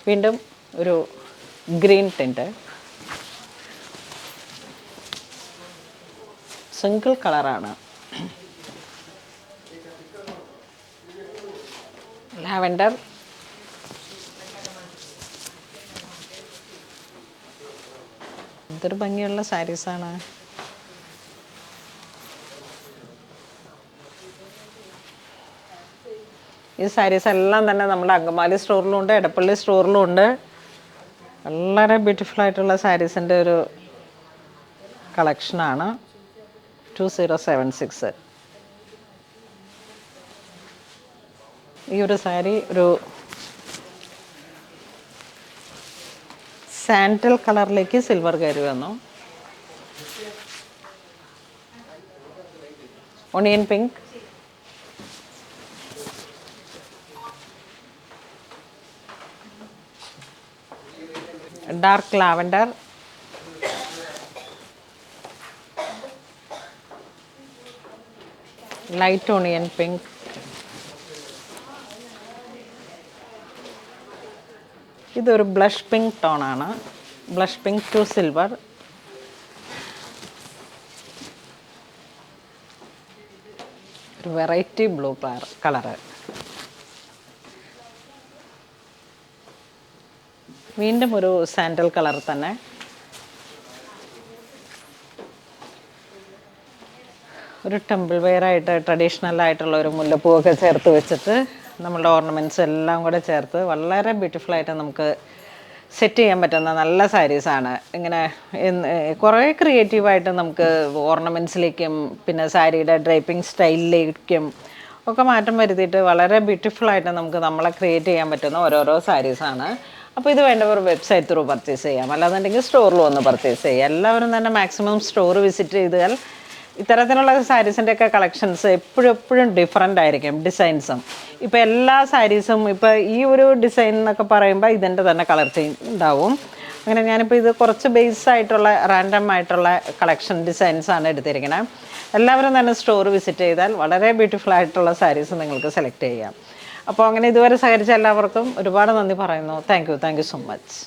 വീണ്ടും ഒരു green tint, single കളറാണ്. ലാവൻഡർ, എന്തൊരു ഭംഗിയുള്ള സാരീസാണ്. ഈ സാരീസ് എല്ലാം തന്നെ നമ്മുടെ അങ്കമാലി സ്റ്റോറിലുണ്ട്, എടപ്പള്ളി സ്റ്റോറിലുണ്ട്. വളരെ ബ്യൂട്ടിഫുൾ ആയിട്ടുള്ള സാരീസിൻ്റെ ഒരു കളക്ഷനാണ്. 2076. ഈ ഒരു സാരി ഒരു സാൻഡൽ കളറിലേക്ക് സിൽവർ കയറി വന്നു. Onion pink, dark lavender, light onion pink, ഇതൊരു ബ്ലഷ് പിങ്ക് ടോണാണ്. ബ്ലഷ് പിങ്ക് ടു സിൽവർ, ഒരു വെറൈറ്റി ബ്ലൂ കളറ്. വീണ്ടും ഒരു സാൻഡൽ കളർ തന്നെ. ഒരു ടെമ്പിൾ വെയർ ആയിട്ട് ട്രഡീഷണൽ ആയിട്ടുള്ള ഒരു മുല്ലപ്പൂവൊക്കെ ചേർത്ത് വെച്ചിട്ട് നമ്മളുടെ ഓർണമെൻറ്റ്സ് എല്ലാം കൂടെ ചേർത്ത് വളരെ ബ്യൂട്ടിഫുള്ളായിട്ട് നമുക്ക് സെറ്റ് ചെയ്യാൻ പറ്റുന്ന നല്ല സാരീസാണ്. ഇങ്ങനെ കുറേ ക്രിയേറ്റീവായിട്ട് നമുക്ക് ഓർണമെൻറ്റ്സിലേക്കും പിന്നെ സാരിയുടെ ഡ്രൈപ്പിംഗ് സ്റ്റൈലിലേക്കും ഒക്കെ മാറ്റം വരുത്തിയിട്ട് വളരെ ബ്യൂട്ടിഫുള്ളായിട്ട് നമുക്ക് നമ്മളെ ക്രിയേറ്റ് ചെയ്യാൻ പറ്റുന്ന ഓരോരോ സാരീസാണ്. അപ്പോൾ ഇത് വേണ്ടവർ വെബ്സൈറ്റ് ത്രൂ പർച്ചേസ് ചെയ്യാം, അല്ലാന്നുണ്ടെങ്കിൽ സ്റ്റോറിൽ വന്ന് പർച്ചേസ് ചെയ്യാം. എല്ലാവരും തന്നെ മാക്സിമം സ്റ്റോർ വിസിറ്റ് ചെയ്താൽ ഇത്തരത്തിലുള്ള സാരീസിൻ്റെയൊക്കെ കളക്ഷൻസ് എപ്പോഴും ഡിഫറെൻ്റ് ആയിരിക്കും ഡിസൈൻസും. ഇപ്പോൾ എല്ലാ സാരീസും ഇപ്പോൾ ഈ ഒരു ഡിസൈൻ എന്നൊക്കെ പറയുമ്പോൾ ഇതിൻ്റെ തന്നെ കളർ ചേഞ്ച് ഉണ്ടാവും. അങ്ങനെ ഞാനിപ്പോൾ ഇത് കുറച്ച് ബേസ് ആയിട്ടുള്ള റാൻഡം ആയിട്ടുള്ള കളക്ഷൻ ഡിസൈൻസാണ് എടുത്തിരിക്കുന്നത്. എല്ലാവരും തന്നെ സ്റ്റോർ വിസിറ്റ് ചെയ്താൽ വളരെ ബ്യൂട്ടിഫുൾ ആയിട്ടുള്ള സാരീസ് നിങ്ങൾക്ക് സെലക്ട് ചെയ്യാം. അപ്പോൾ അങ്ങനെ ഇതുവരെ സഹകരിച്ച എല്ലാവർക്കും ഒരുപാട് നന്ദി പറയുന്നു. Thank you so much.